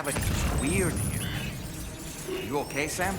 gravity is weird here. You okay, Sam?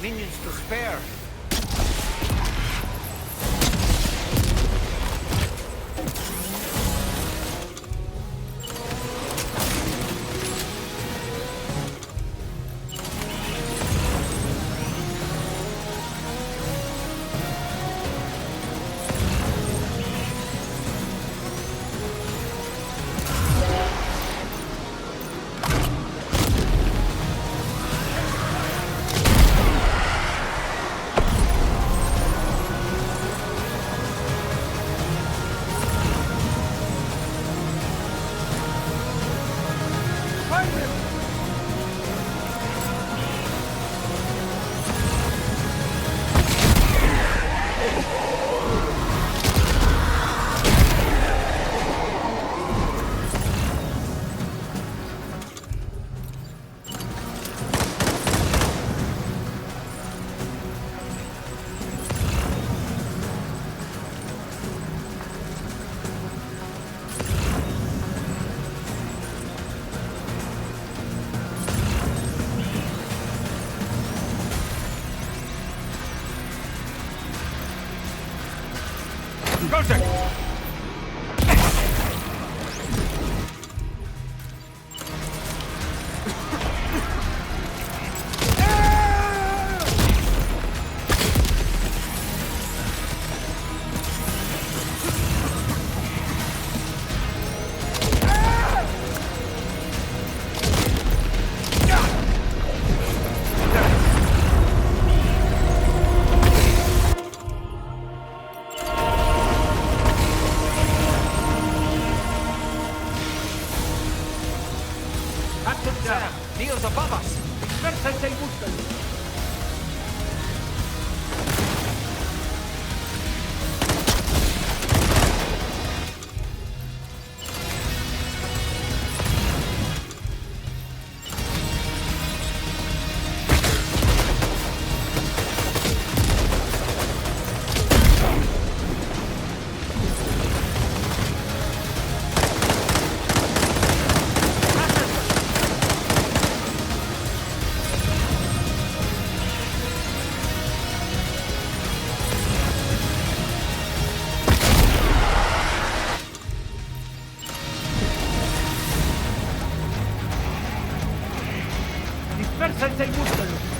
Minions to spare. Contact! 再不死。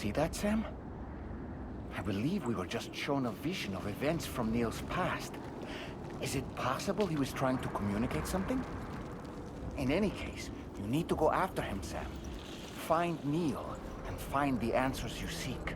see that, Sam? I believe we were just shown a vision of events from Neil's past. Is it possible he was trying to communicate something? In any case, you need to go after him, Sam. Find Neil, and find the answers you seek.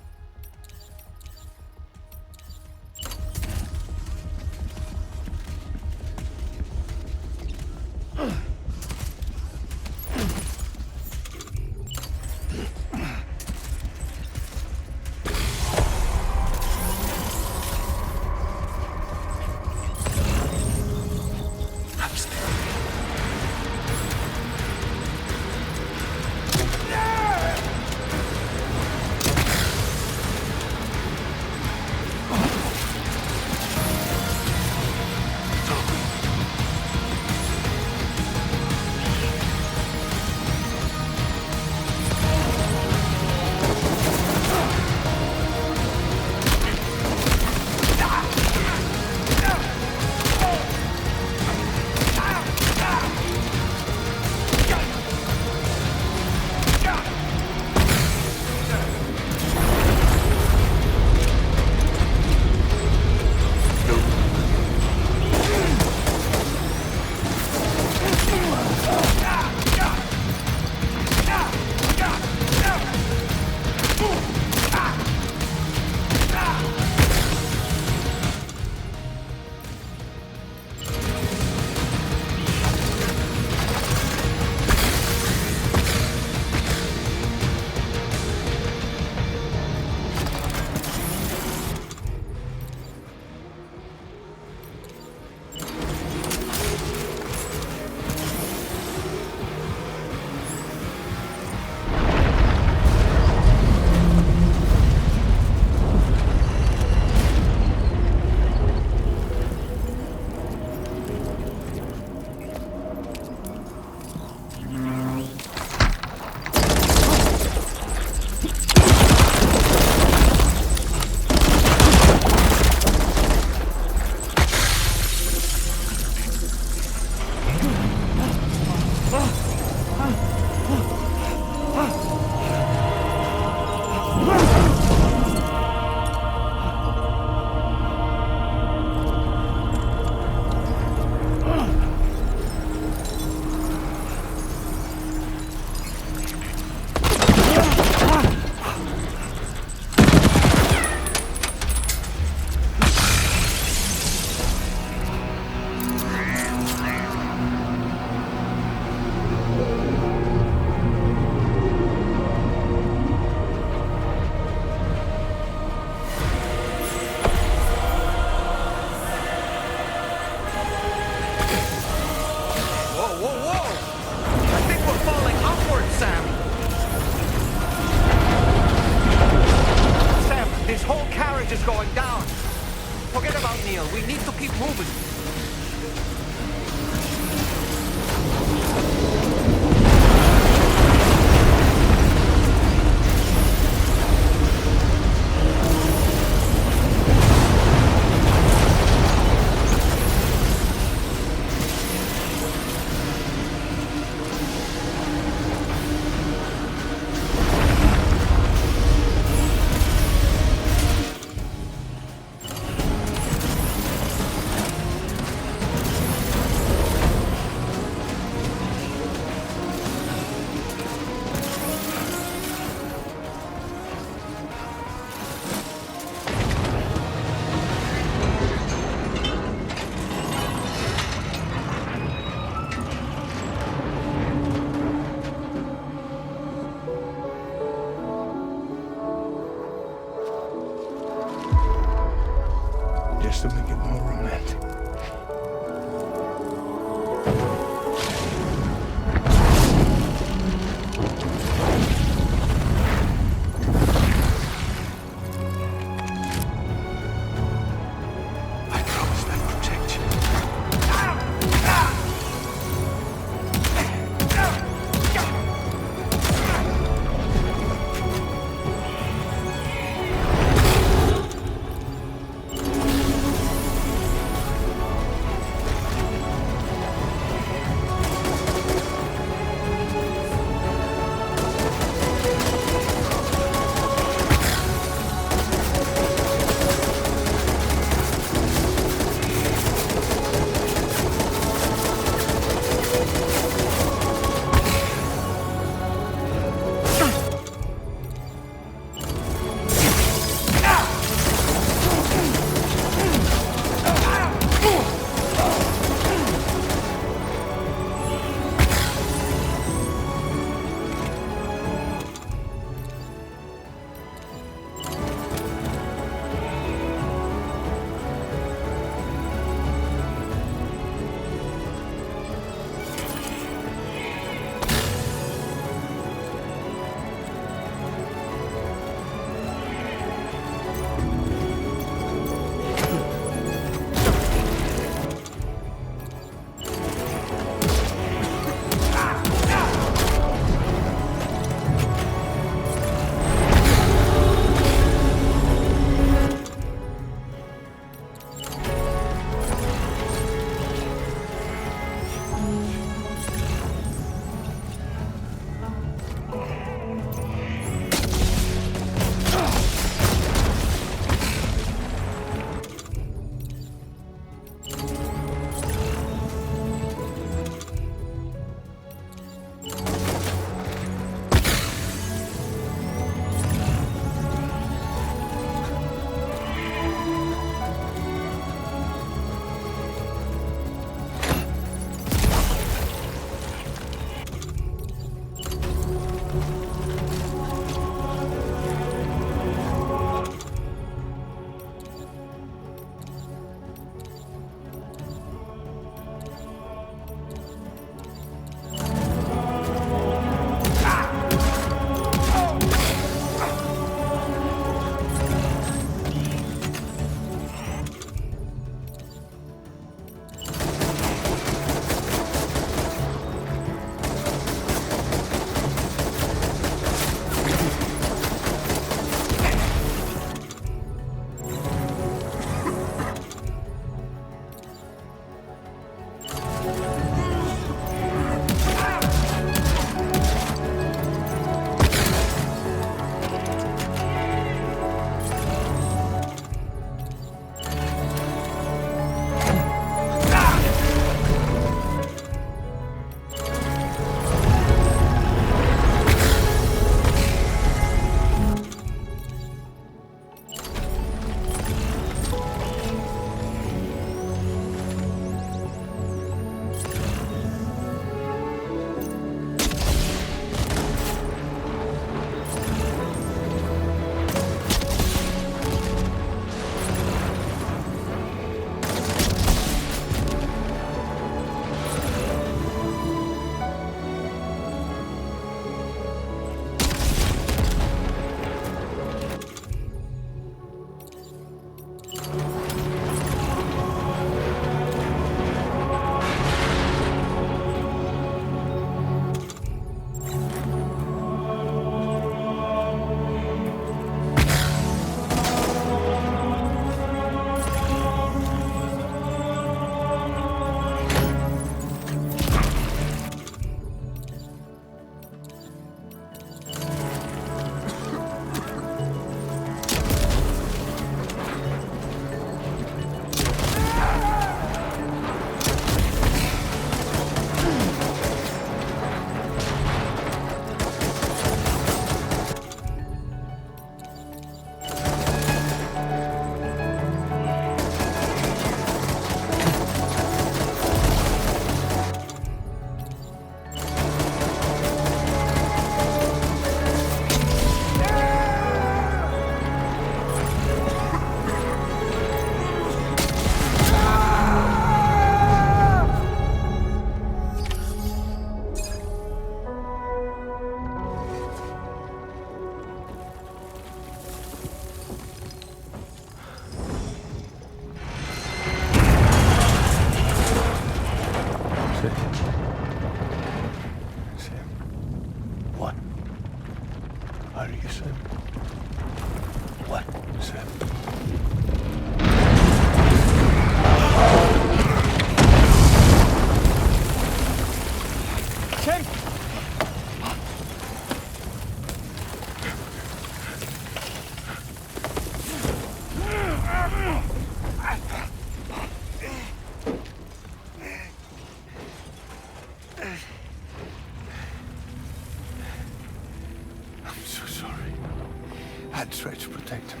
try to protect him.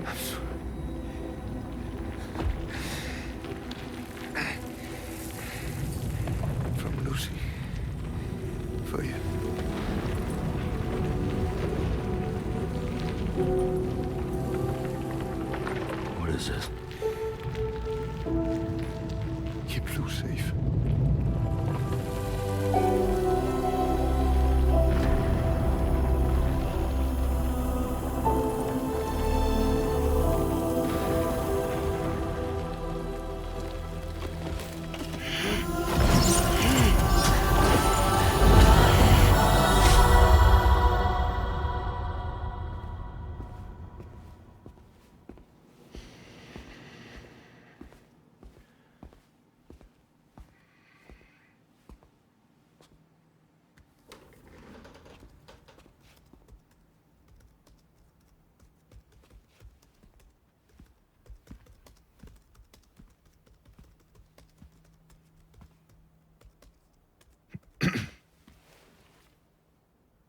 I'm sorry. From Lucy. For you. What is this? Keep Lou safe.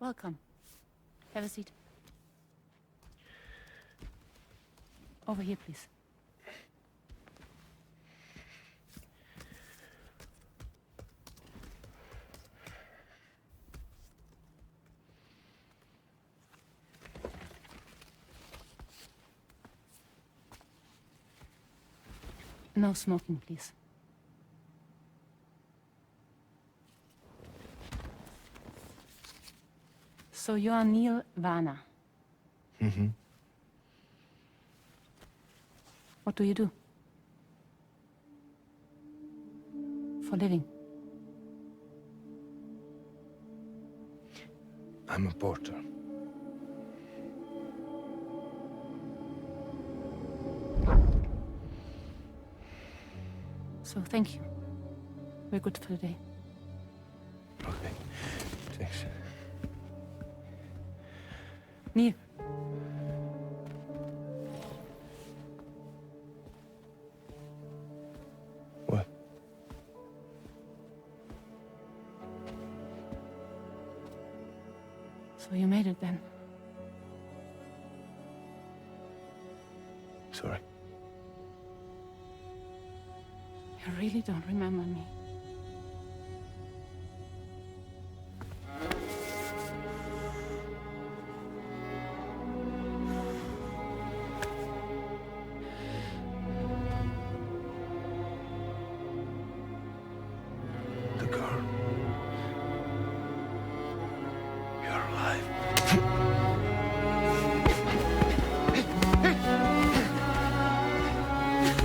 Welcome. Have a seat. Over here, please. No smoking, please. So you are Neil Varner. Mm-hmm. What do you do? For living? I'm a porter. So thank you. We're good for the day. Okay. Thanks. Neil. What? So you made it then? Sorry. You really don't remember me. The girl. You're alive.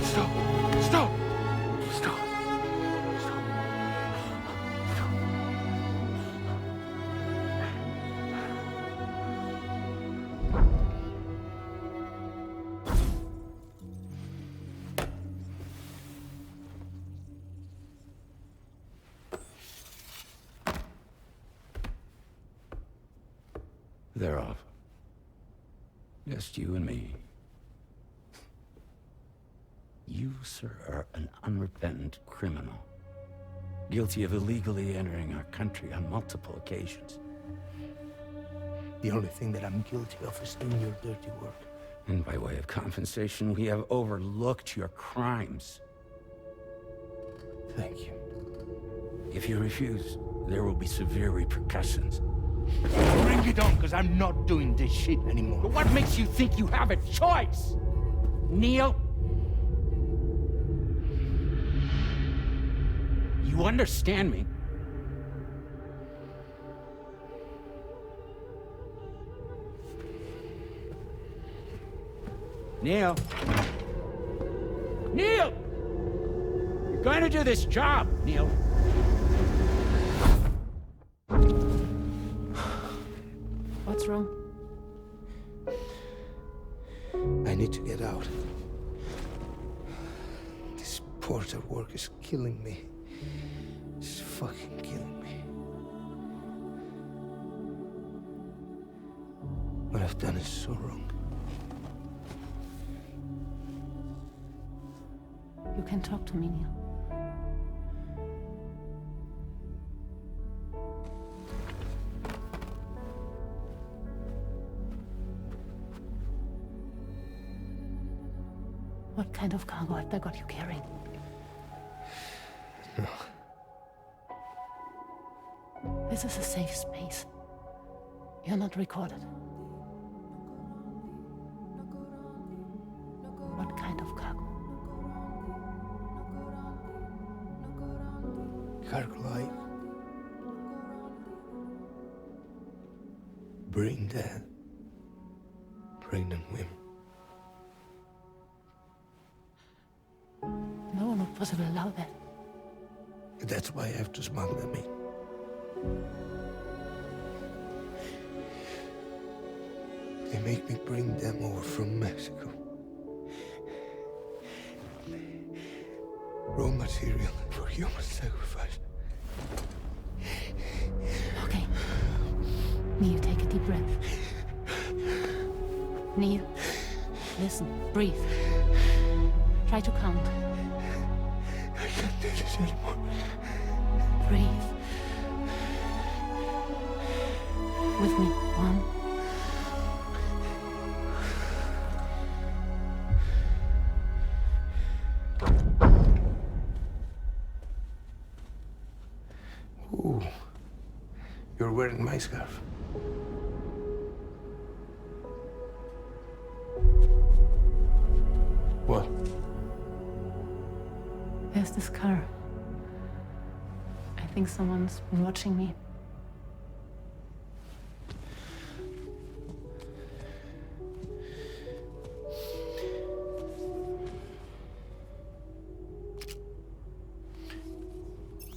Stop! Stop! Stop! Stop! Stop! They're off. Just you and me. You, sir, are an unrepentant criminal. Guilty of illegally entering our country on multiple occasions. The only thing that I'm guilty of is doing your dirty work. And by way of compensation, we have overlooked your crimes. Thank you. If you refuse, there will be severe repercussions. Bring it on, because I'm not doing this shit anymore. But what makes you think you have a choice? Neil? You understand me? Neil? Neil! You're going to do this job, Neil. What's wrong? I need to get out. This porter work is killing me. It's fucking killing me. What I've done is so wrong. You can talk to me, Neil. What kind of cargo have they got you carrying? No. This is a safe space. You're not recorded. What kind of cargo? Cargo like brain dead, pregnant women. No one would possibly allow that. That's why I have to smuggle them in. They make me bring them over from Mexico. Raw material for human sacrifice. Okay. Neil, take a deep breath. Neil, listen, breathe. Try to count. I can't do this anymore. Breathe. With me. 1. Ooh, you're wearing my scarf. What? There's this car. I think someone's been watching me.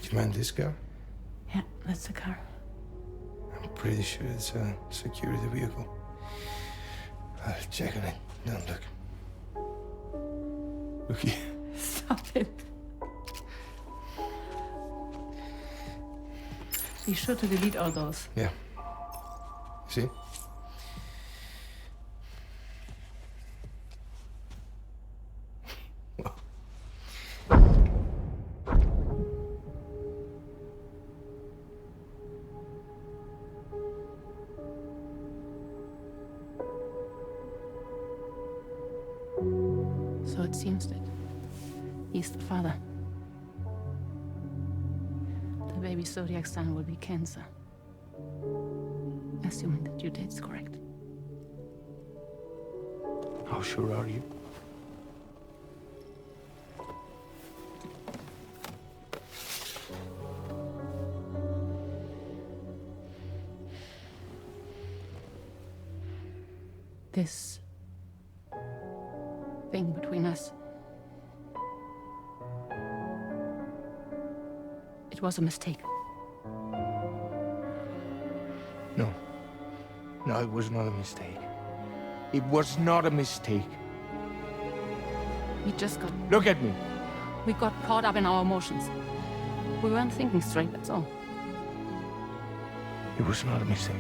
Do you mind this car? Yeah, that's the car. I'm pretty sure it's a security vehicle. I'll check on it. Don't look. Look here. Stop it. Be sure to delete all those. Yeah. See? So it seems that he's the father. The baby zodiac sign will be Cancer. Assuming the due date's correct. How sure are you? This thing between us. It was a mistake. No. No, it was not a mistake. It was not a mistake. We just got... Look at me. We got caught up in our emotions. We weren't thinking straight, that's all. It was not a mistake.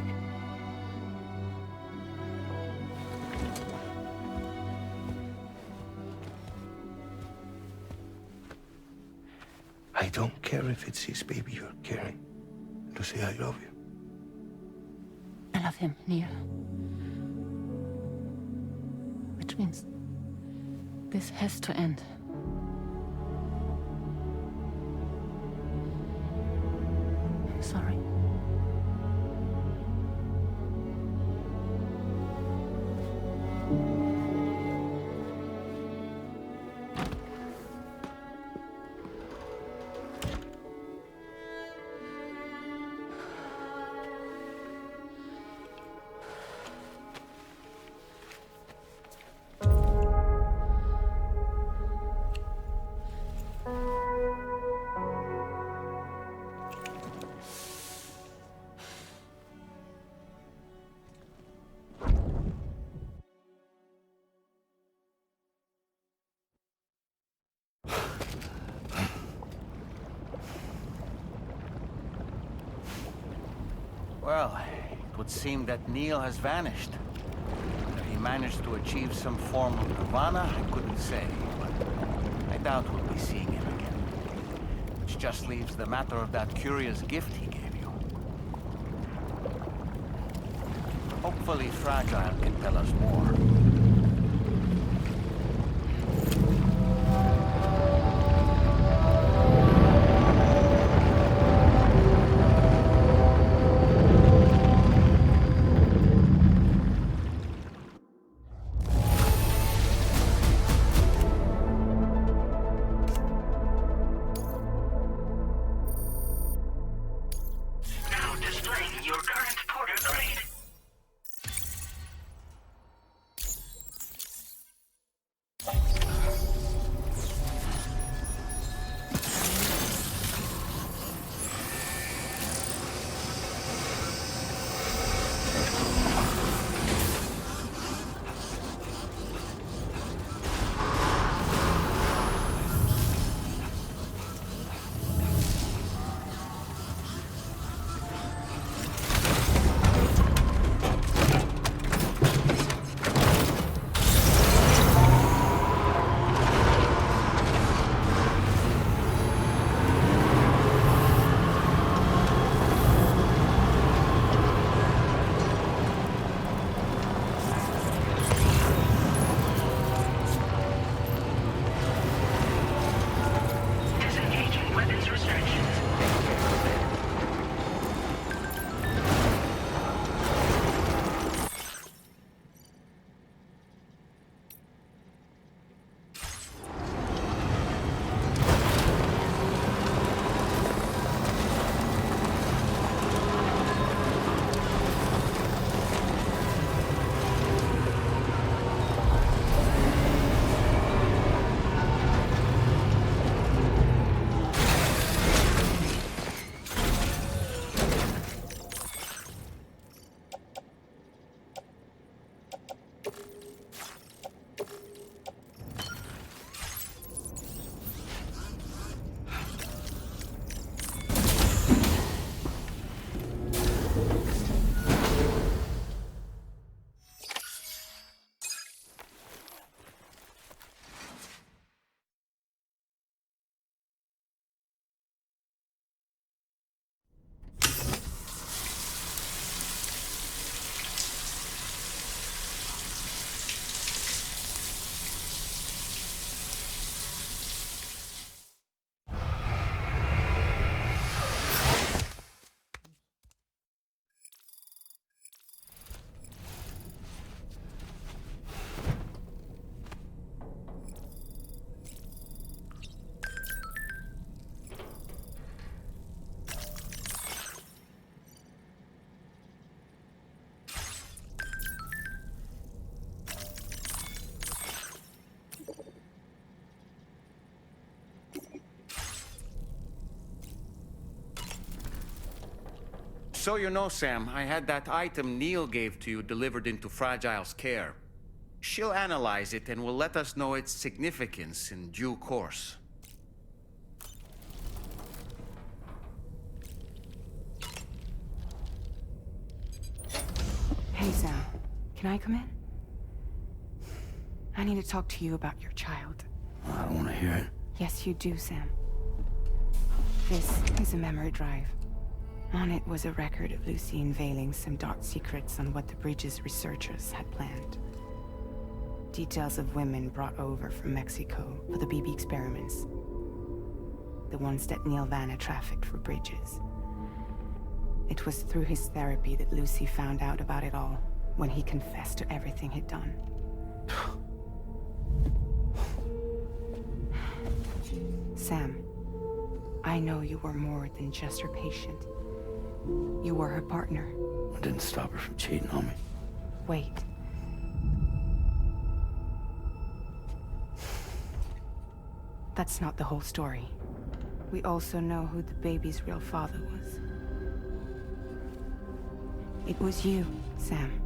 I don't care if it's his baby you're carrying. Lucy, I love you. I love him, Neil. Which means this has to end. I'm sorry. Well, it would seem that Neil has vanished. If he managed to achieve some form of nirvana, I couldn't say, but I doubt we'll be seeing him again. Which just leaves the matter of that curious gift he gave you. Hopefully Fragile can tell us more. So you know, Sam, I had that item Neil gave to you delivered into Fragile's care. She'll analyze it and will let us know its significance in due course. Hey, Sam. Can I come in? I need to talk to you about your child. I don't want to hear it. Yes, you do, Sam. This is a memory drive. On it was a record of Lucy unveiling some dark secrets on what the Bridges researchers had planned. Details of women brought over from Mexico for the BB experiments. The ones that Neil Vanna trafficked for Bridges. It was through his therapy that Lucy found out about it all, when he confessed to everything he'd done. Sam, I know you were more than just her patient. You were her partner. I didn't stop her from cheating on me. Wait. That's not the whole story. We also know who the baby's real father was. It was you, Sam.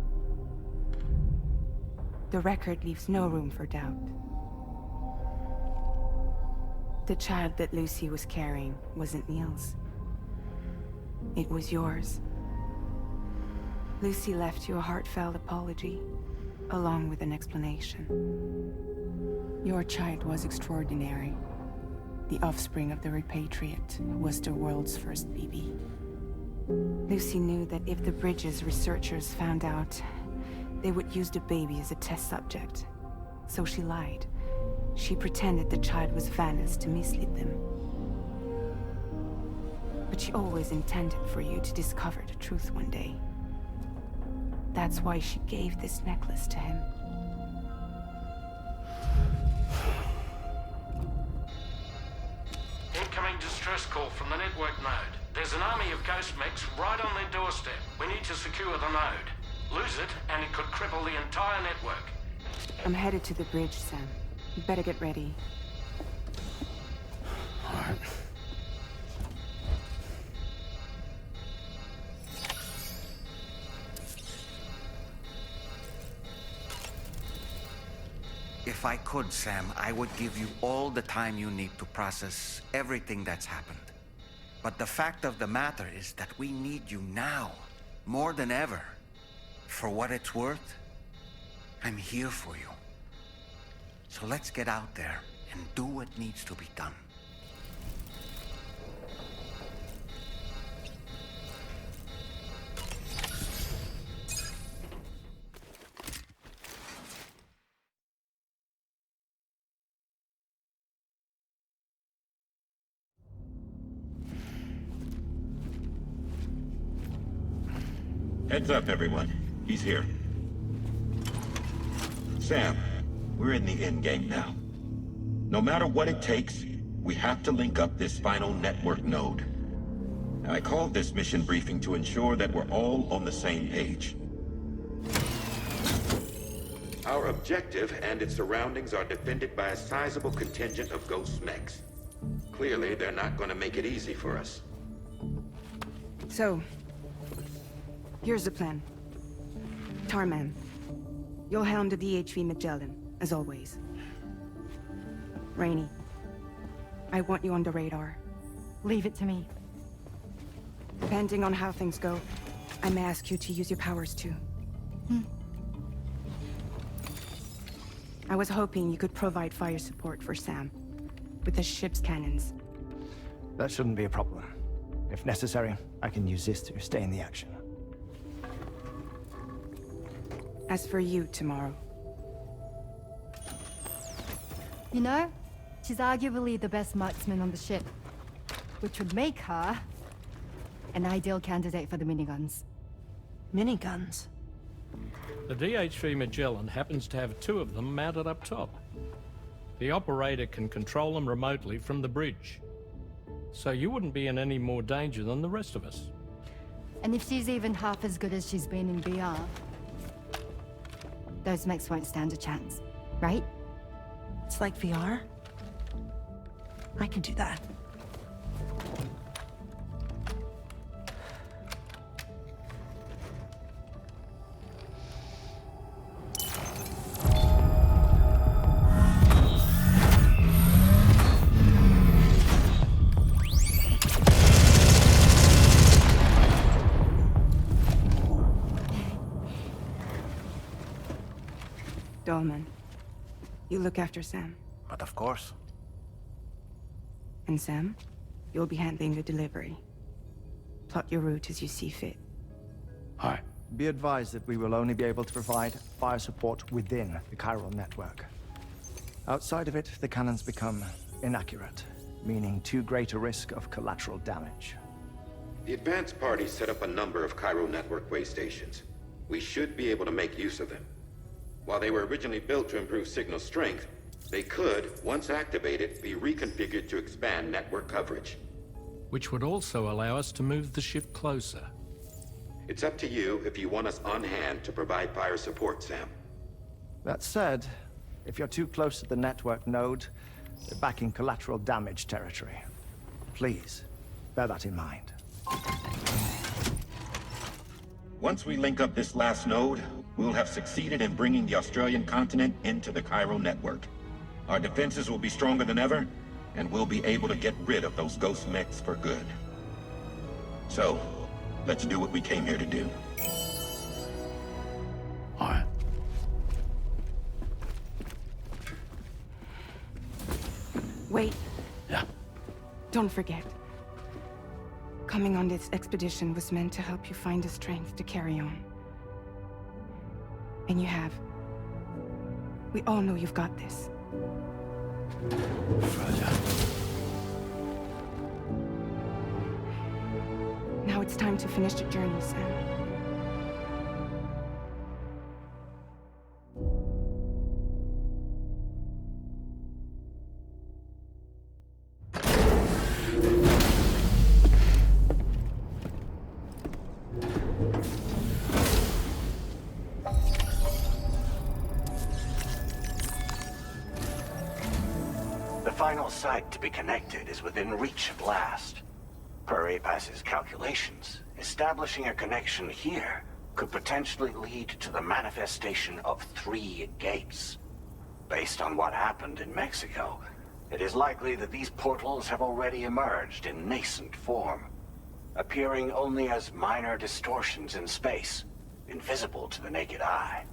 The record leaves no room for doubt. The child that Lucy was carrying wasn't Neil's. It was yours. Lucy left you a heartfelt apology, along with an explanation. Your child was extraordinary. The offspring of the repatriate who was the world's first BB. Lucy knew that if the Bridges researchers found out, they would use the baby as a test subject. So she lied. She pretended the child was Vanna's to mislead them. But she always intended for you to discover the truth one day. That's why she gave this necklace to him. Incoming distress call from the network node. There's an army of ghost mechs right on their doorstep. We need to secure the node. Lose it, and it could cripple the entire network. I'm headed to the bridge, Sam. You better get ready. All right. If I could, Sam, I would give you all the time you need to process everything that's happened. But the fact of the matter is that we need you now, more than ever. For what it's worth, I'm here for you. So let's get out there and do what needs to be done. Heads up, everyone. He's here. Sam, we're in the endgame now. No matter what it takes, we have to link up this final network node. I called this mission briefing to ensure that we're all on the same page. Our objective and its surroundings are defended by a sizable contingent of ghost mechs. Clearly, they're not going to make it easy for us. So, here's the plan. Tarman, you'll helm the DHV Magellan, as always. Rainey, I want you on the radar. Leave it to me. Depending on how things go, I may ask you to use your powers too. I was hoping you could provide fire support for Sam, with the ship's cannons. That shouldn't be a problem. If necessary, I can use this to stay in the action. As for you, tomorrow. You know, she's arguably the best marksman on the ship, which would make her an ideal candidate for the miniguns. Miniguns? The DHV Magellan happens to have 2 of them mounted up top. The operator can control them remotely from the bridge. So you wouldn't be in any more danger than the rest of us. And if she's even half as good as she's been in VR, those mechs won't stand a chance, right? It's like VR? I can do that. Dolman. You look after Sam. But of course. And Sam, you'll be handling the delivery. Plot your route as you see fit. Aye. Be advised that we will only be able to provide fire support within the chiral network. Outside of it, the cannons become inaccurate, meaning too great a risk of collateral damage. The advanced party set up a number of chiral network way stations. We should be able to make use of them. While they were originally built to improve signal strength, they could, once activated, be reconfigured to expand network coverage. Which would also allow us to move the ship closer. It's up to you if you want us on hand to provide fire support, Sam. That said, if you're too close to the network node, you're back in collateral damage territory. Please, bear that in mind. Once we link up this last node, we'll have succeeded in bringing the Australian continent into the chiral network. Our defenses will be stronger than ever, and we'll be able to get rid of those ghost mechs for good. So, let's do what we came here to do. All right. Wait. Yeah. Don't forget. Coming on this expedition was meant to help you find the strength to carry on. And you have. We all know you've got this. Roger. Now it's time to finish the journey, Sam. The final site to be connected is within reach at last. Per APAS's calculations, establishing a connection here could potentially lead to the manifestation of 3 gates. Based on what happened in Mexico, it is likely that these portals have already emerged in nascent form, appearing only as minor distortions in space, invisible to the naked eye.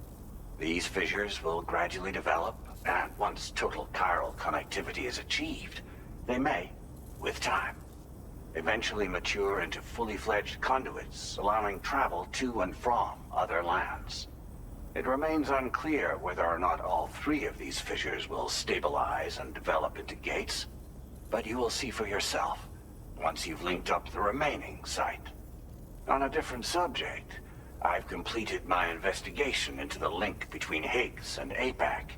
These fissures will gradually develop, and once total chiral connectivity is achieved, they may, with time, eventually mature into fully fledged conduits, allowing travel to and from other lands. It remains unclear whether or not all 3 of these fissures will stabilize and develop into gates, but you will see for yourself once you've linked up the remaining site. On a different subject, I've completed my investigation into the link between Higgs and APAC.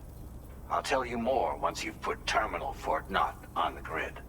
I'll tell you more once you've put Terminal Fort Knott on the grid.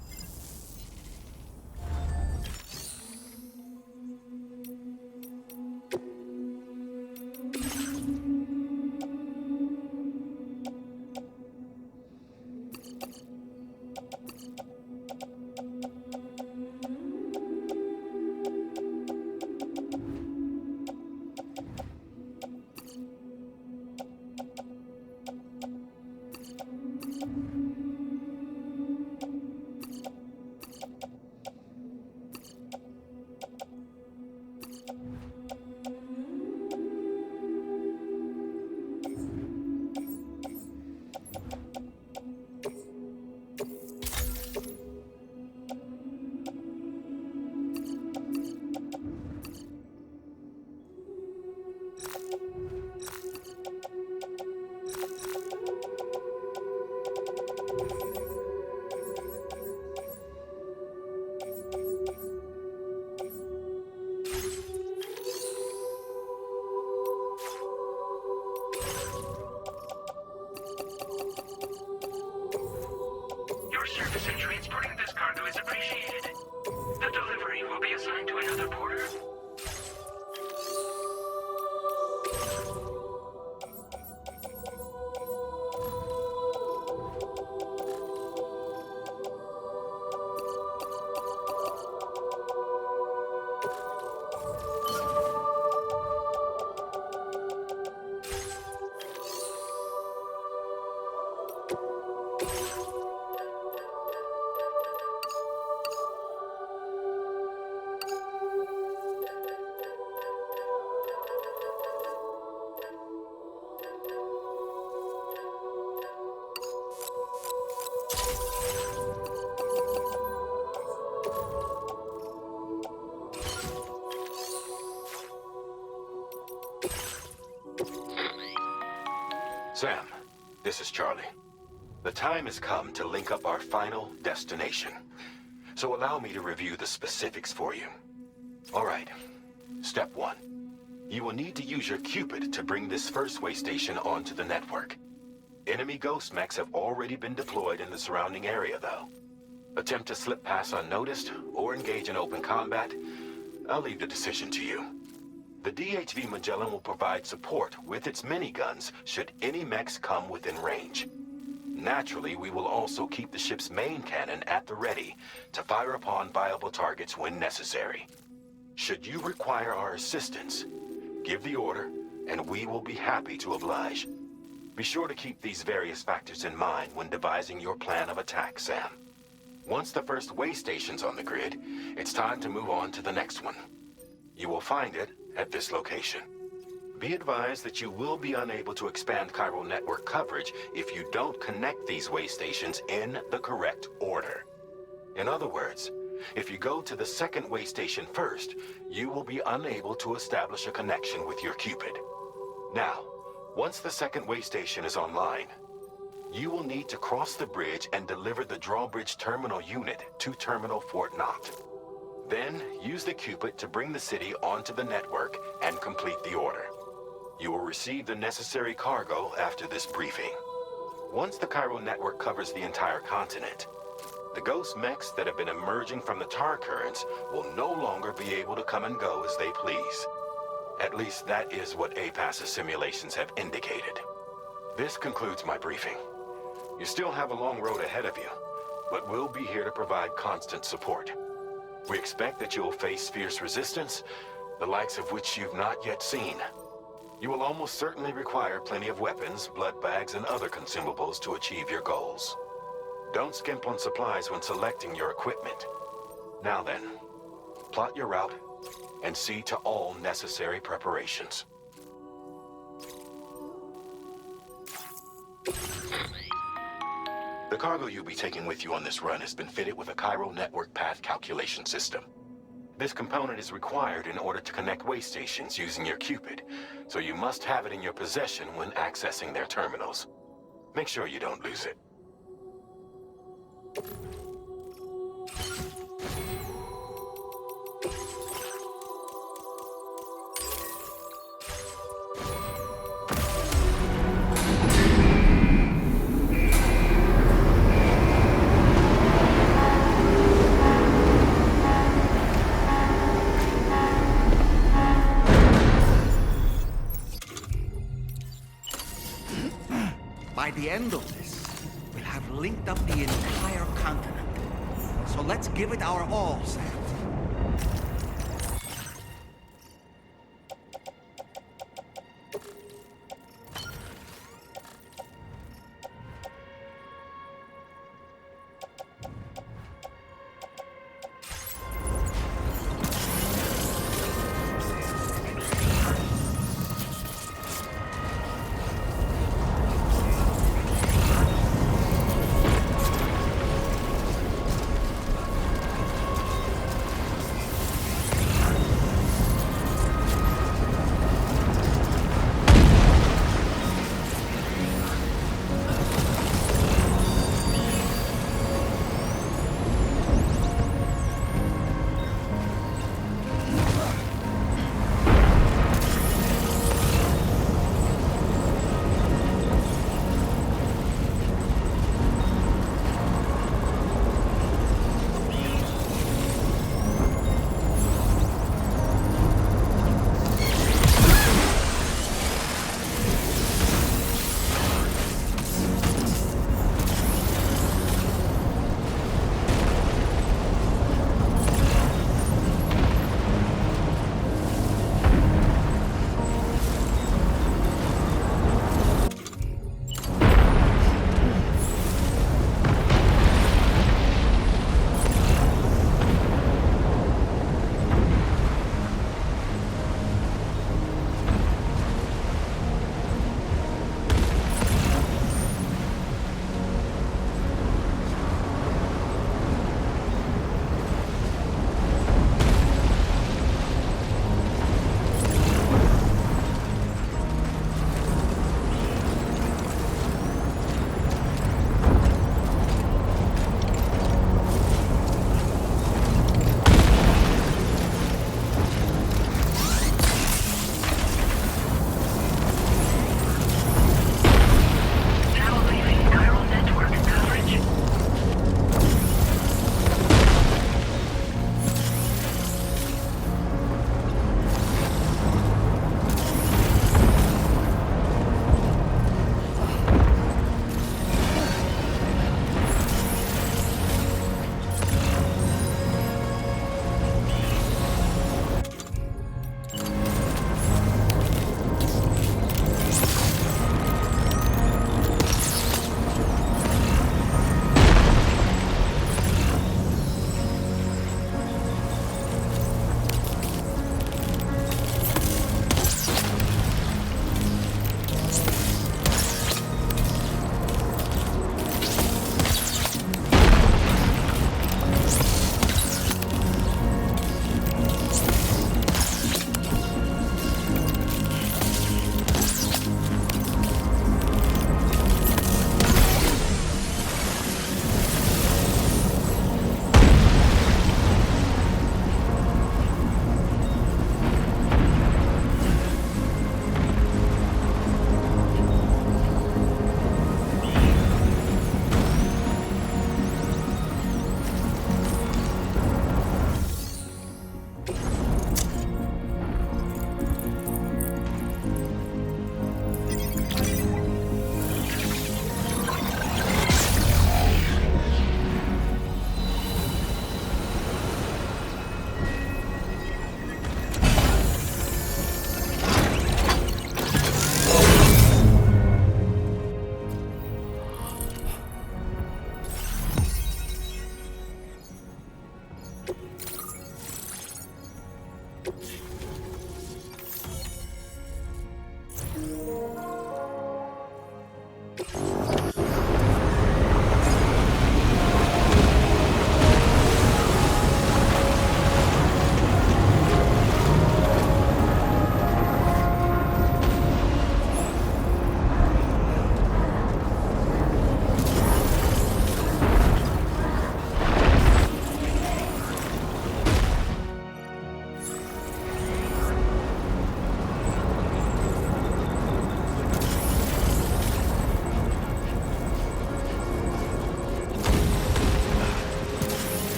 Sam, this is Charlie. The time has come to link up our final destination. So allow me to review the specifics for you. All right. Step 1. You will need to use your Cupid to bring this first way station onto the network. Enemy ghost mechs have already been deployed in the surrounding area, though. Attempt to slip past unnoticed or engage in open combat, I'll leave the decision to you. The DHV Magellan will provide support with its miniguns should any mechs come within range. Naturally, we will also keep the ship's main cannon at the ready to fire upon viable targets when necessary. Should you require our assistance, give the order, and we will be happy to oblige. Be sure to keep these various factors in mind when devising your plan of attack, Sam. Once the first way station's on the grid, it's time to move on to the next one. You will find it at this location. Be advised that you will be unable to expand chiral network coverage if you don't connect these way stations in the correct order. In other words, if you go to the second way station first, you will be unable to establish a connection with your Cupid. Now, once the second way station is online, you will need to cross the bridge and deliver the drawbridge terminal unit to Terminal Fort Knott. Then, use the Cupid to bring the city onto the network and complete the order. You will receive the necessary cargo after this briefing. Once the chiral network covers the entire continent, the ghost mechs that have been emerging from the tar currents will no longer be able to come and go as they please. At least that is what APAS's simulations have indicated. This concludes my briefing. You still have a long road ahead of you, but we'll be here to provide constant support. We expect that you will face fierce resistance, the likes of which you've not yet seen. You will almost certainly require plenty of weapons, blood bags, and other consumables to achieve your goals. Don't skimp on supplies when selecting your equipment. Now then, plot your route and see to all necessary preparations. The cargo you'll be taking with you on this run has been fitted with a chiral network path calculation system. This component is required in order to connect way stations using your Cupid, so you must have it in your possession when accessing their terminals. Make sure you don't lose it. By the end of this, we'll have linked up the entire continent. So let's give it our all, Sam.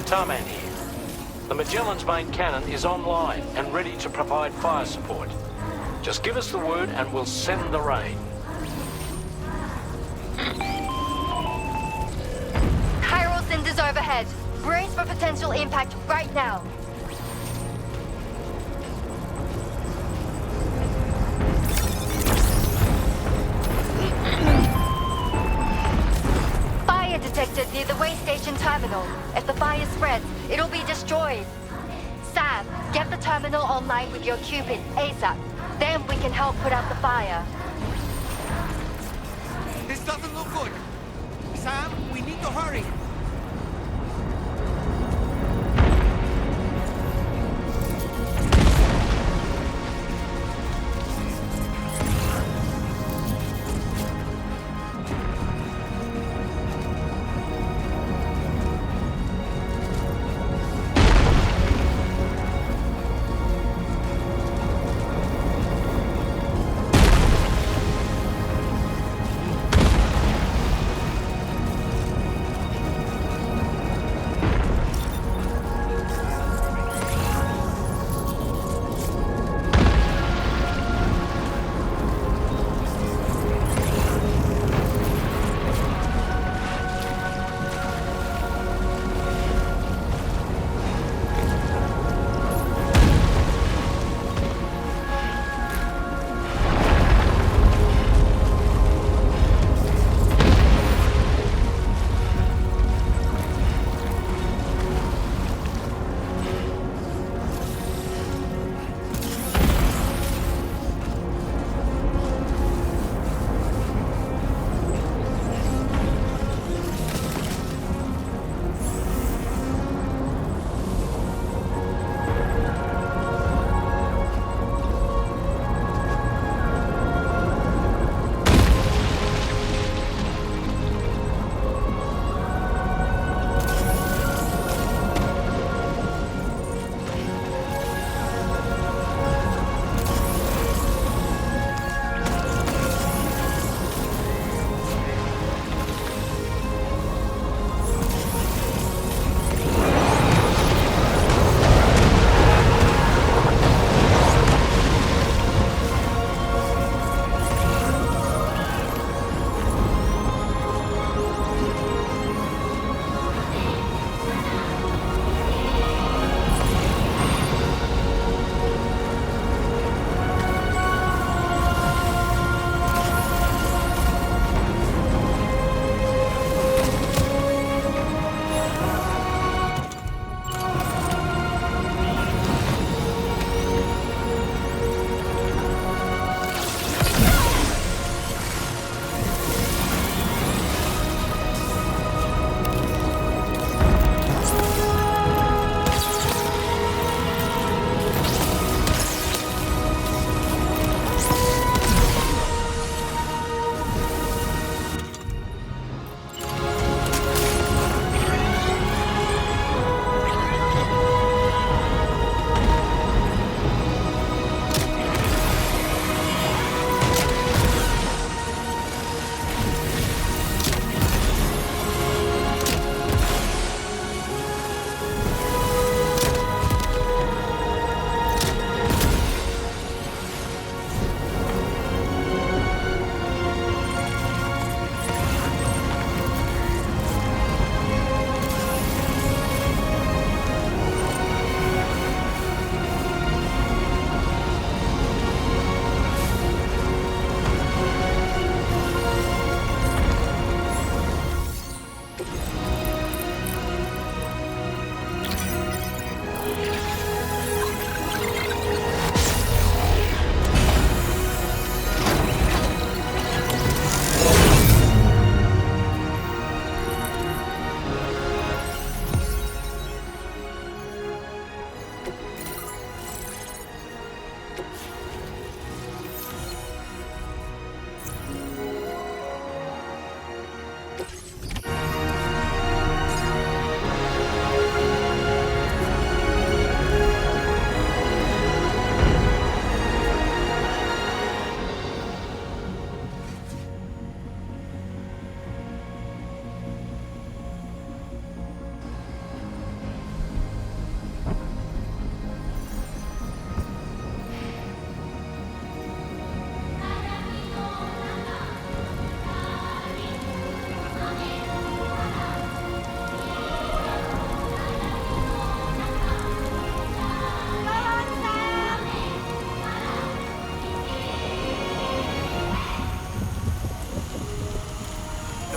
Tarman here. The Magellan's main cannon is online and ready to provide fire support. Just give us the word and we'll send the rain. Chiral cinders overhead. Brace for potential impact right now. Fire detected near the way station terminal. If the fire spreads, it'll be destroyed. Sam, get the terminal online with your Cupid ASAP. Then we can help put out the fire. This doesn't look good. Sam, we need to hurry.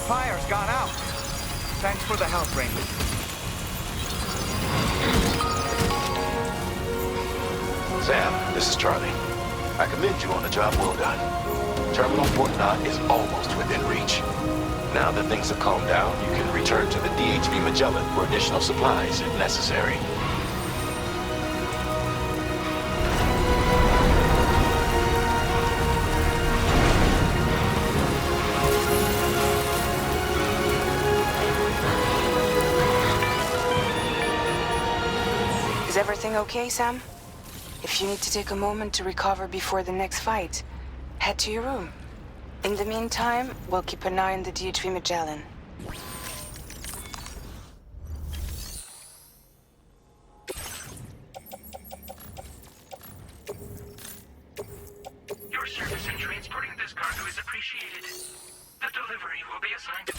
fire's gone out. Thanks for the help, Rainbow. Sam, this is Charlie. I commend you on a job well done. Terminal Fort Knot is almost within reach. Now that things have calmed down, you can return to the DHV Magellan for additional supplies if necessary. Is everything okay, Sam? If you need to take a moment to recover before the next fight, head to your room. In the meantime, we'll keep an eye on the DHV Magellan. Your service in transporting this cargo is appreciated. The delivery will be assigned to...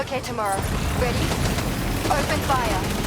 Okay, tomorrow. Ready? Open fire.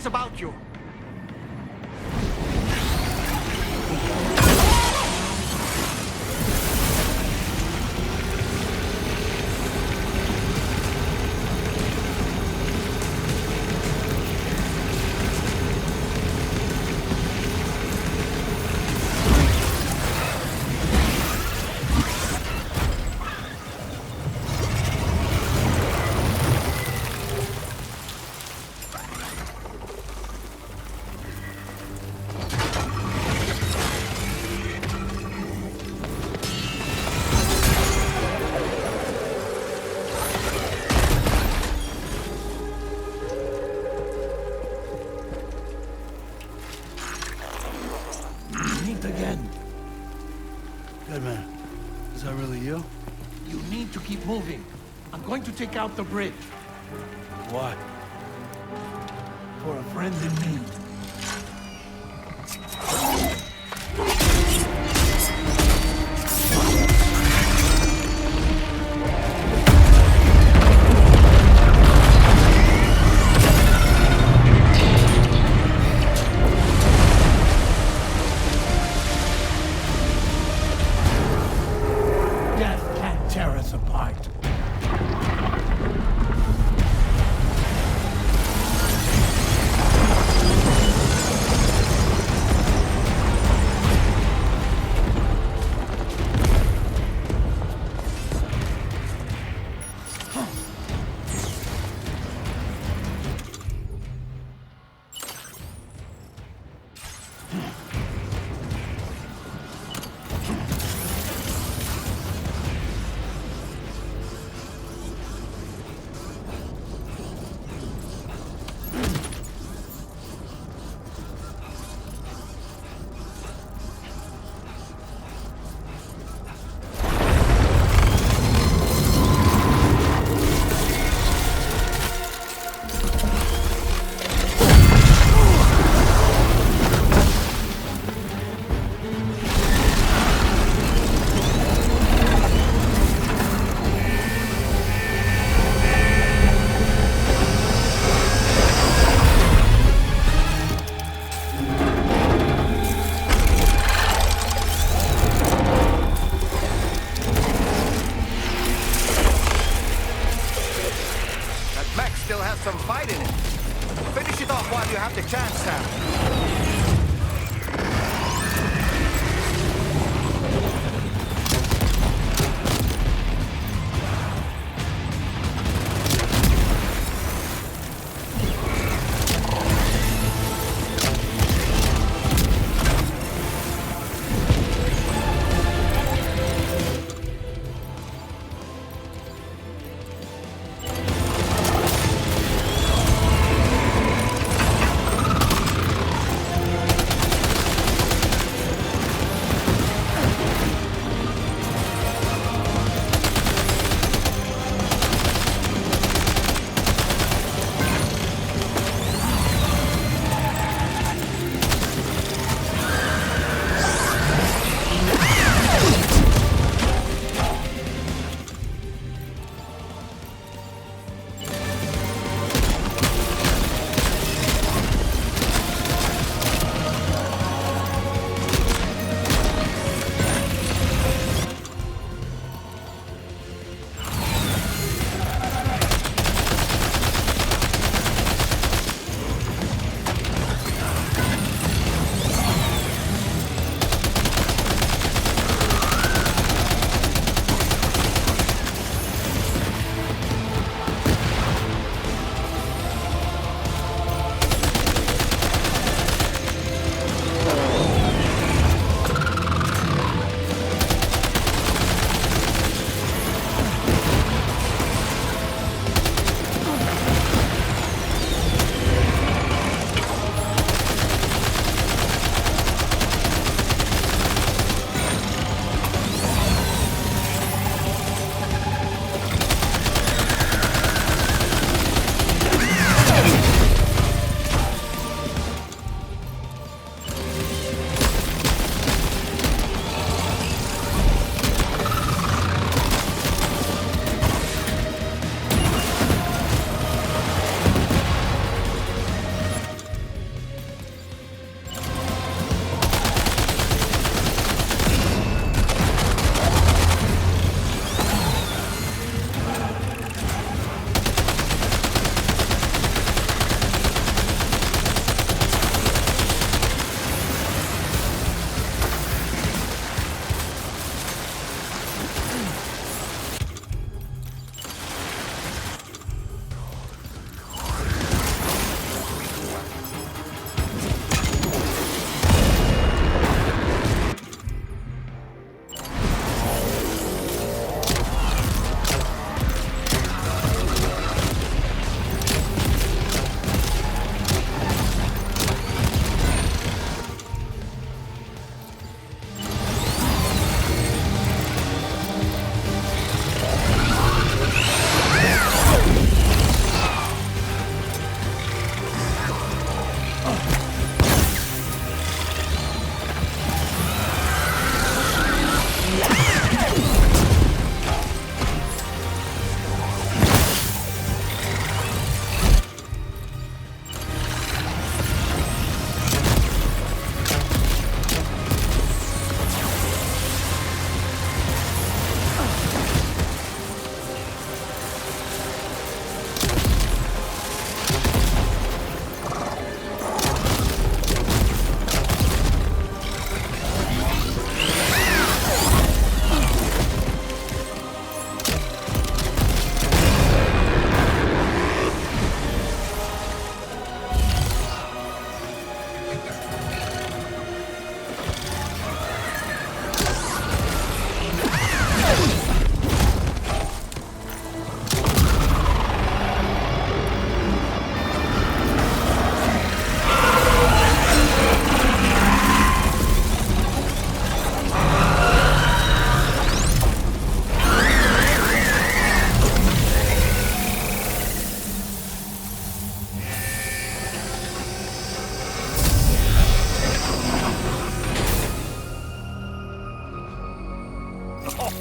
what's about you. Again. Good man. Is that really you? You need to keep moving. I'm going to take out the bridge. Why? For a friend in need.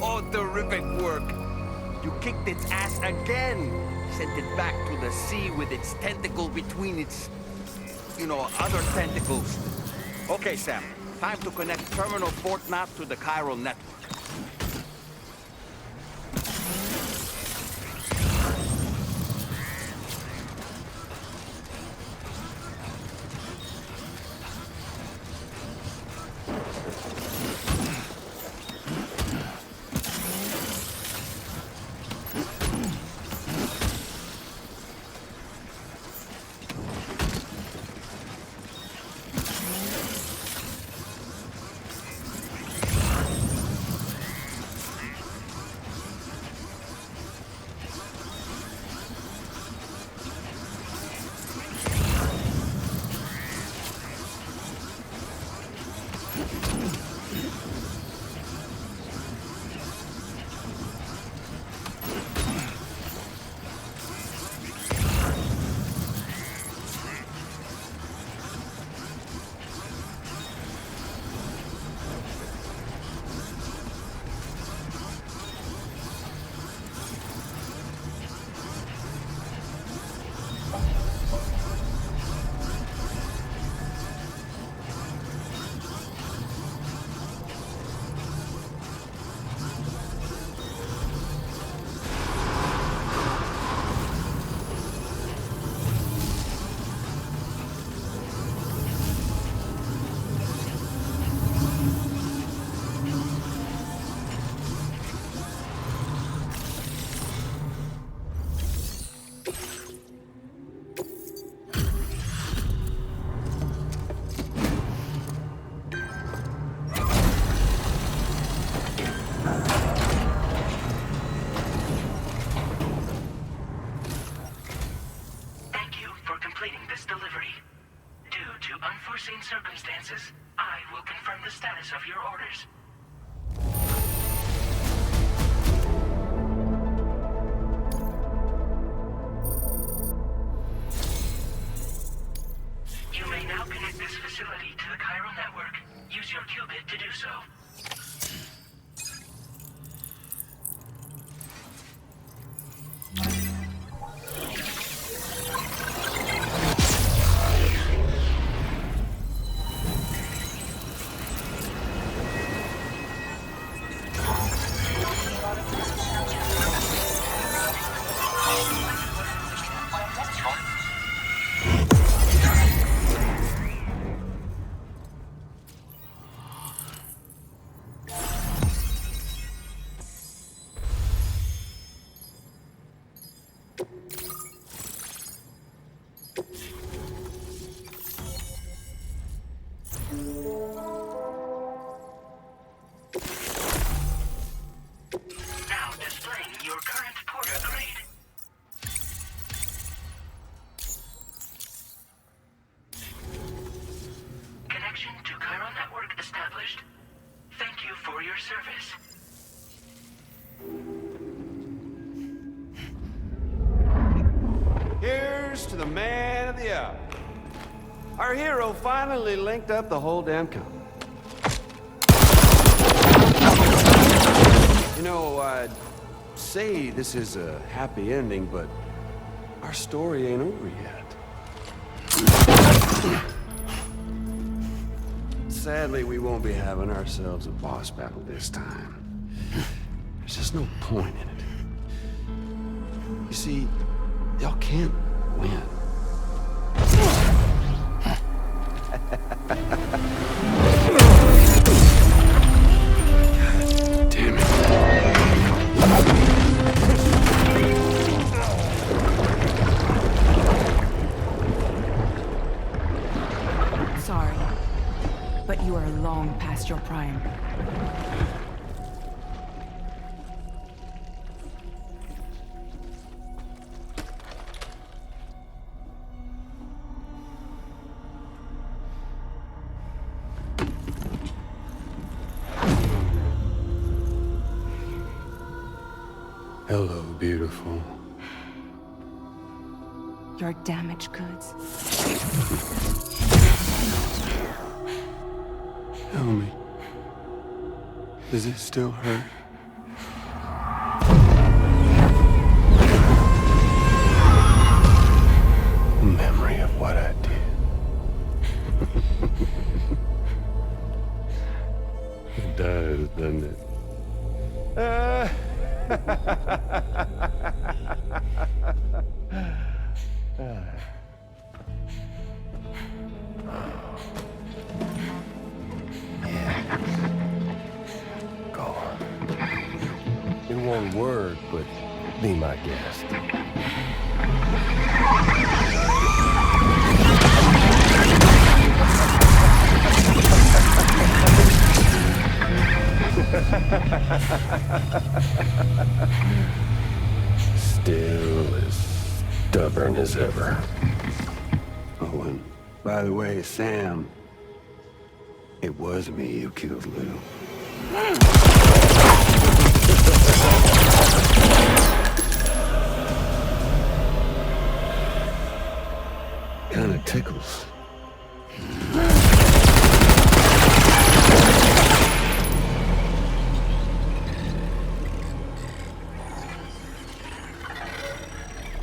Oh, terrific work. You kicked its ass again. Sent it back to the sea with its tentacle between its, other tentacles. Okay, Sam. Time to connect Terminal Fort Map to the chiral network. Circumstances, I will confirm the status of your orders. You may now connect this facility to the chiral network. Use your qubit to do so. Here's to the man of the hour. Our hero finally linked up the whole damn company. I'd say this is a happy ending, but our story ain't over yet. Sadly, we won't be having ourselves a boss battle this time. There's just no point in it. You see, y'all can't win. Damn it. Sorry, but you are long past your prime. Hello, beautiful. Your damaged goods. Tell me, does it still hurt? does, doesn't it? Go. It won't work, but be my guest. Still as stubborn as ever. Oh, and by the way, Sam, it was me who killed Lou. Kinda tickles.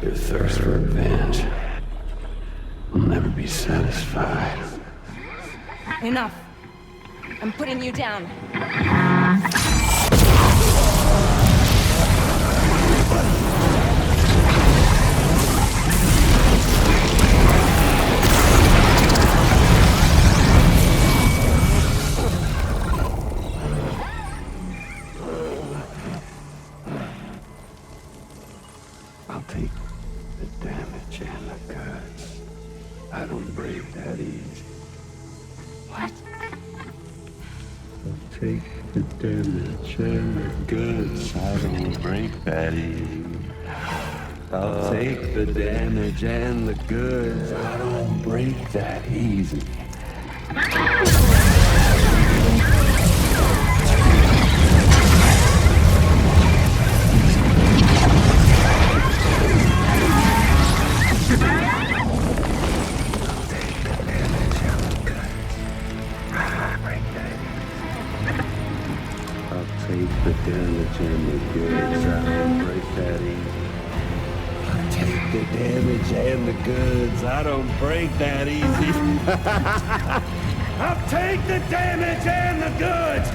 Your thirst for revenge will never be satisfied. Enough. I'm putting you down. I'll take the damage and the goods. I don't break that easy. What? I'll take the damage and the goods. I don't break that easy. I'll take the damage and the goods. I don't break that easy. Take the damage and the goods. I don't break that easy. I'll take the damage and the goods. I don't break that easy. I'll take the damage and the goods.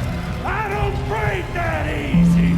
I don't break that easy.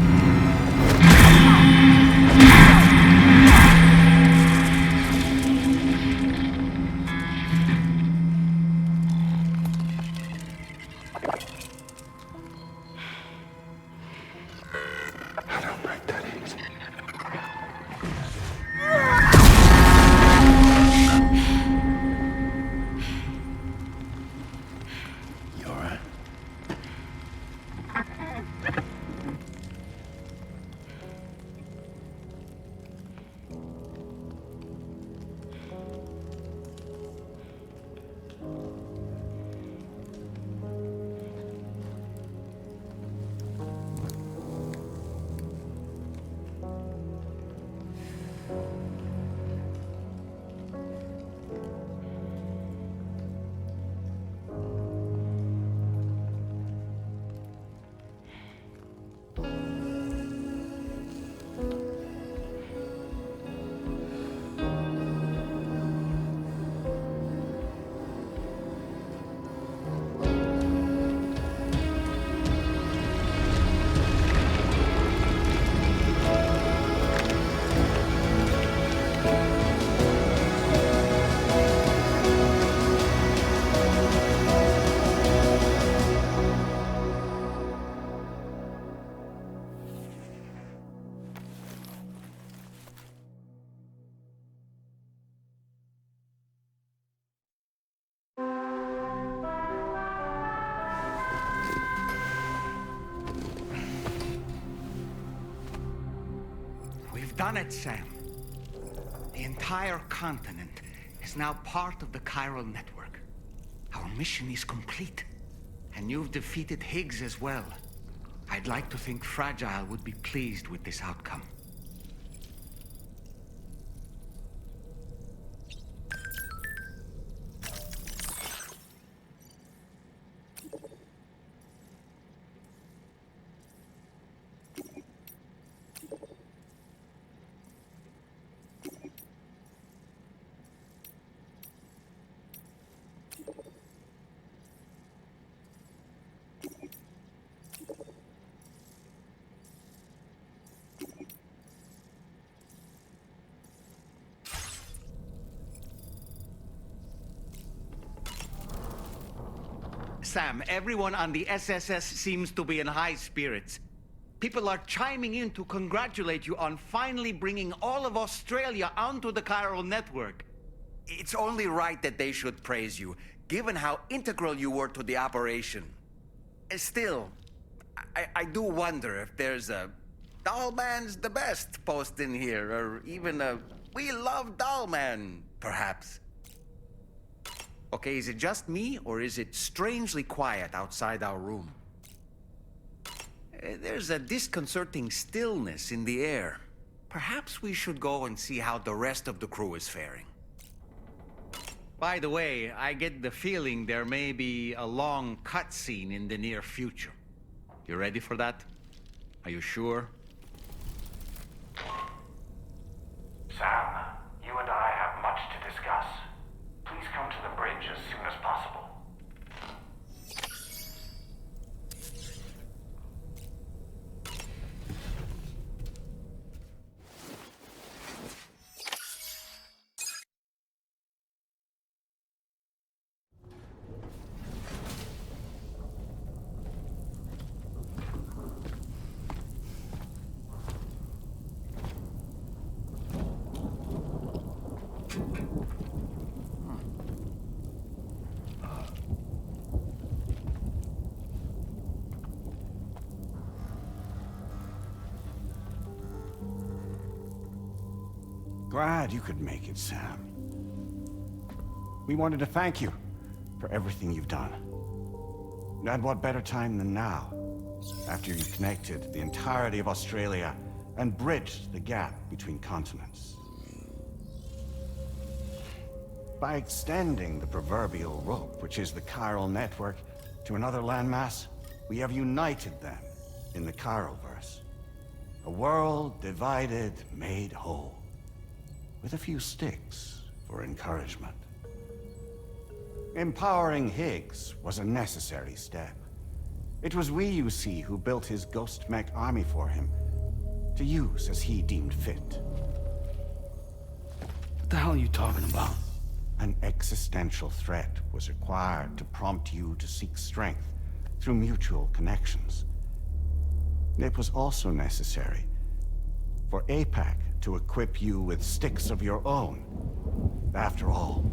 Done it, Sam. The entire continent is now part of the chiral network. Our mission is complete. And you've defeated Higgs as well. I'd like to think Fragile would be pleased with this outcome. Sam, everyone on the SSS seems to be in high spirits. People are chiming in to congratulate you on finally bringing all of Australia onto the chiral network. It's only right that they should praise you, given how integral you were to the operation. Still, I do wonder if there's a Dollman's the best post in here, or even a We Love Dollman, perhaps. Okay, is it just me, or is it strangely quiet outside our room? There's a disconcerting stillness in the air. Perhaps we should go and see how the rest of the crew is faring. By the way, I get the feeling there may be a long cutscene in the near future. You ready for that? Are you sure? Sam, you and I have much to discuss. Please come to the bridge as soon as possible. Glad you could make it, Sam. We wanted to thank you for everything you've done. And what better time than now, after you connected the entirety of Australia and bridged the gap between continents. By extending the proverbial rope, which is the chiral network, to another landmass, we have united them in the Chiralverse. A world divided, made whole. With a few sticks for encouragement. Empowering Higgs was a necessary step. It was we, you see, who built his ghost mech army for him, to use as he deemed fit. What the hell are you talking about? An existential threat was required to prompt you to seek strength through mutual connections. It was also necessary for APAC to equip you with sticks of your own. After all,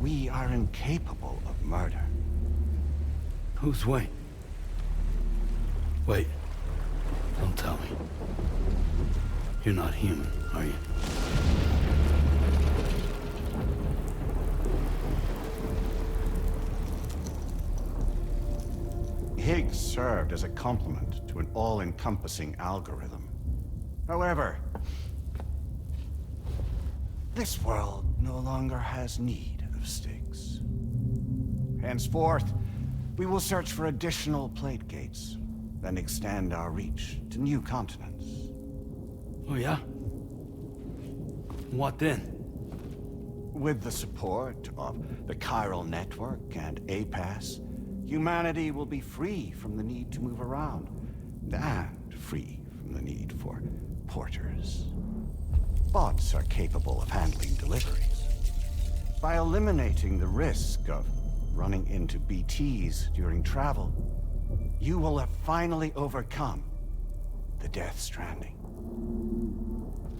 we are incapable of murder. Who's Wayne? Wait. Don't tell me. You're not human, are you? Higgs served as a complement to an all-encompassing algorithm. However, this world no longer has need of sticks. Henceforth, we will search for additional plate gates, then extend our reach to new continents. Oh yeah? What then? With the support of the chiral network and APAS, humanity will be free from the need to move around, and free from the need for porters. Bots are capable of handling deliveries. By eliminating the risk of running into BTs during travel, you will have finally overcome the Death Stranding.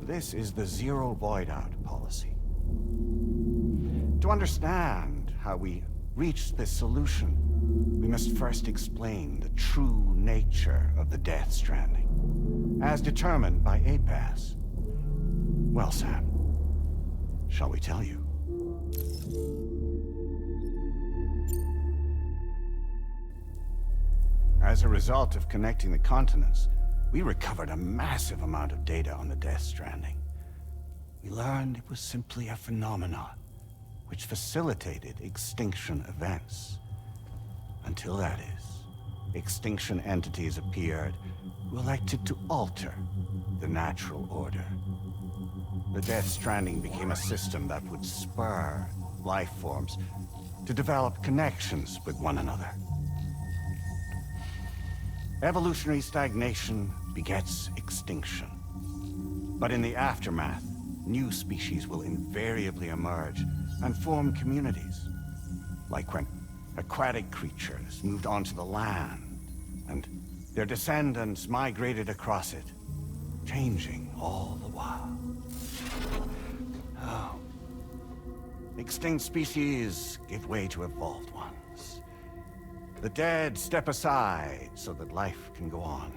This is the Zero Void Out policy. To understand how we reached this solution, we must first explain the true nature of the Death Stranding, as determined by APAS. Well, Sam, shall we tell you? As a result of connecting the continents, we recovered a massive amount of data on the Death Stranding. We learned it was simply a phenomenon which facilitated extinction events. Until that is, extinction entities appeared who elected to alter the natural order. The Death Stranding became a system that would spur life forms to develop connections with one another. Evolutionary stagnation begets extinction. But in the aftermath, new species will invariably emerge and form communities. Like when Aquatic creatures moved onto the land, and their descendants migrated across it, changing all the while. Oh. Extinct species give way to evolved ones. The dead step aside so that life can go on.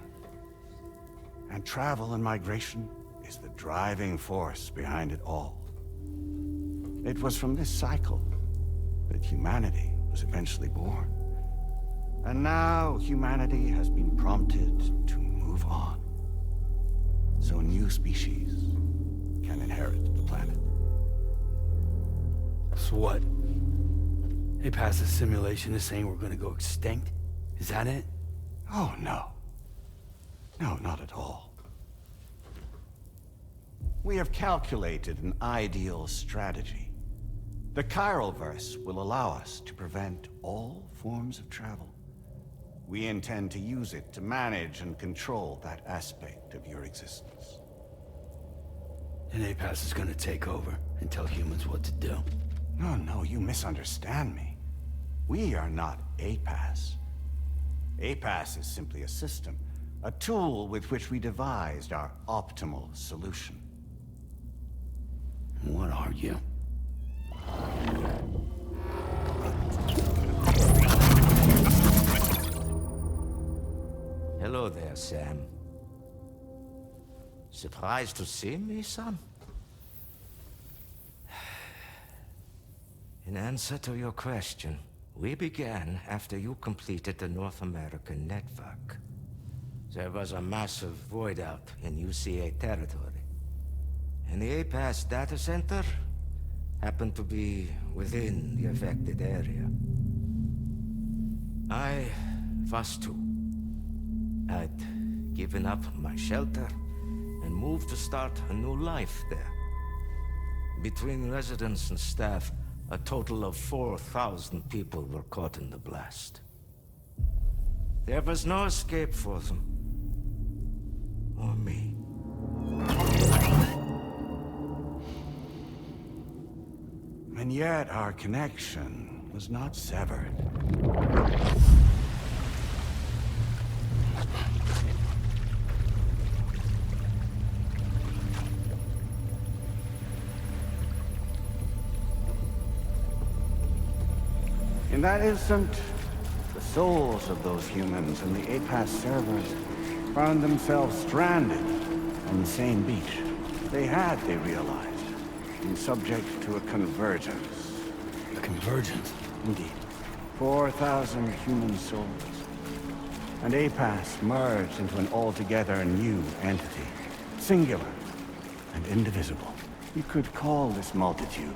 And travel and migration is the driving force behind it all. It was from this cycle that humanity was eventually born. And now humanity has been prompted to move on. So new species can inherit the planet. So what? APAS's simulation is saying we're gonna go extinct? Is that it? Oh, no. No, not at all. We have calculated an ideal strategy. The Chiralverse will allow us to prevent all forms of travel. We intend to use it to manage and control that aspect of your existence. And APAS is gonna take over and tell humans what to do? No, you misunderstand me. We are not APAS. APAS is simply a system, a tool with which we devised our optimal solution. What are you? Hello there, Sam. Surprised to see me, son? In answer to your question, we began after you completed the North American network. There was a massive void out in UCA territory, and the APAS data center happened to be within the affected area. I was too. I'd given up my shelter and moved to start a new life there. Between residents and staff, a total of 4,000 people were caught in the blast. There was no escape for them. Or me. And yet our connection was not severed. In that instant, the souls of those humans and the APAS servers found themselves stranded on the same beach. They realized, been subject to a convergence. A convergence? Indeed. 4,000 human souls. And APAS merged into an altogether new entity. Singular and indivisible. You could call this multitude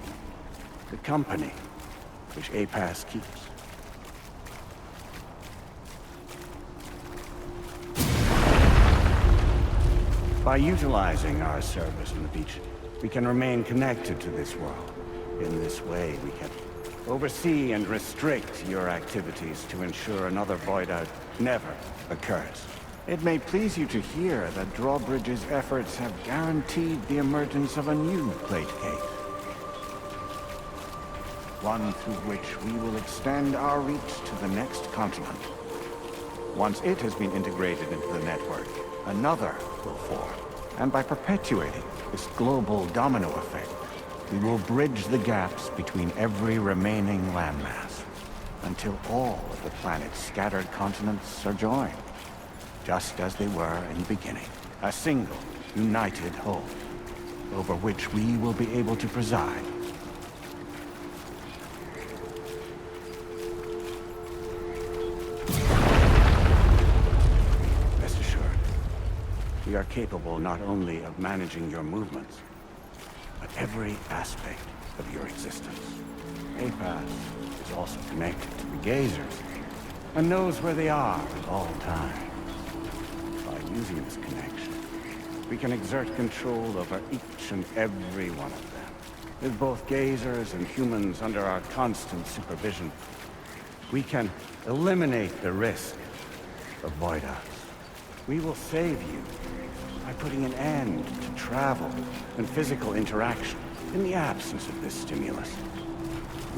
the company which APAS keeps. By utilizing our servers on the beach, we can remain connected to this world. In this way, we can oversee and restrict your activities to ensure another void out never occurs. It may please you to hear that Drawbridge's efforts have guaranteed the emergence of a new plate gate. One through which we will extend our reach to the next continent. Once it has been integrated into the network, another will form. And by perpetuating this global domino effect, we will bridge the gaps between every remaining landmass, until all of the planet's scattered continents are joined, just as they were in the beginning. A single, united whole, over which we will be able to preside. We are capable not only of managing your movements, but every aspect of your existence. APAS is also connected to the Gazers, and knows where they are at all times. By using this connection, we can exert control over each and every one of them. With both Gazers and humans under our constant supervision, we can eliminate the risk of void outs. We will save you by putting an end to travel and physical interaction in the absence of this stimulus.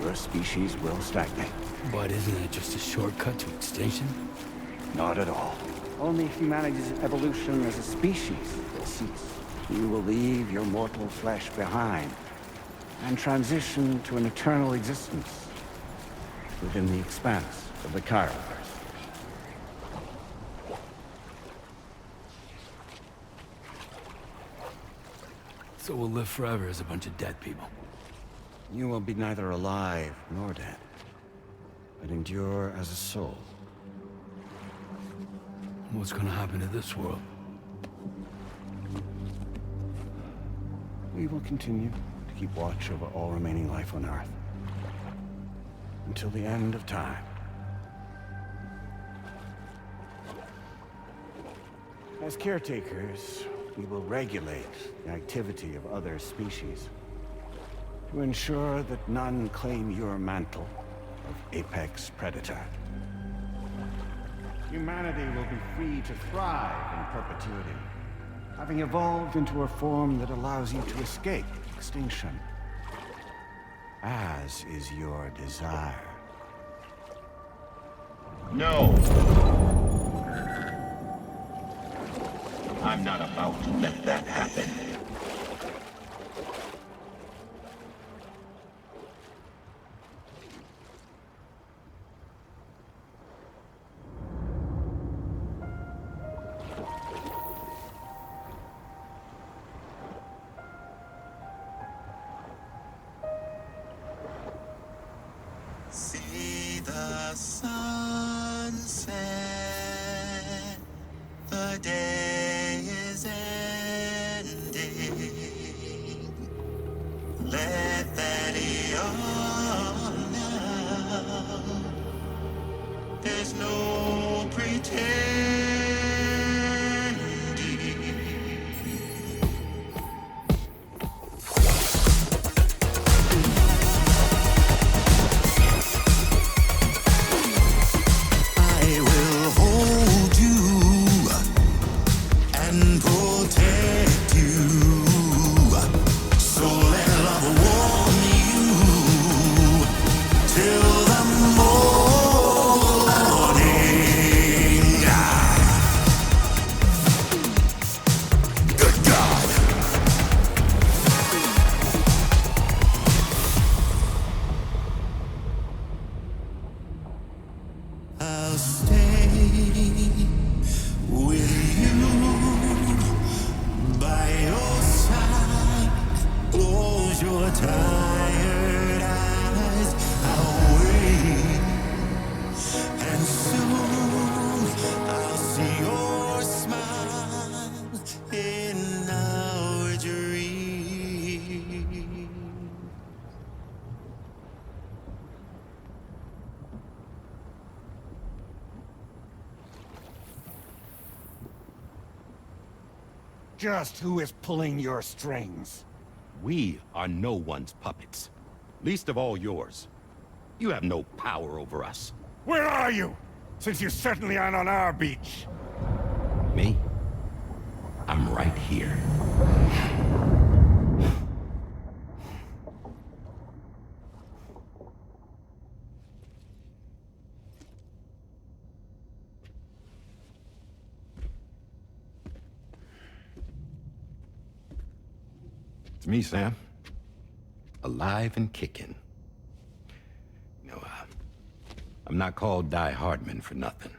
your species will stagnate. But isn't it just a shortcut to extinction? Not at all. Only humanity's evolution as a species will cease. You will leave your mortal flesh behind and transition to an eternal existence within the expanse of the Chiroverse. So we'll live forever as a bunch of dead people. You will be neither alive nor dead, but endure as a soul. What's gonna happen to this world? We will continue to keep watch over all remaining life on Earth until the end of time. As caretakers, we will regulate the activity of other species to ensure that none claim your mantle of apex predator. Humanity will be free to thrive in perpetuity, having evolved into a form that allows you to escape extinction, as is your desire. No! I'm not about to let that happen. See the sunset, the day is ending. Let that yawn now. There's no pretending. I'll stay with you by your side. Close your tired eyes. I'll wait, and soon I'll see your smile in our dream. Just who is pulling your strings? We are no one's puppets. Least of all yours. You have no power over us. Where are you? Since you certainly aren't on our beach. Me? I'm right here. It's me, Sam. Alive and kicking. You know, I'm not called Die Hardman for nothing.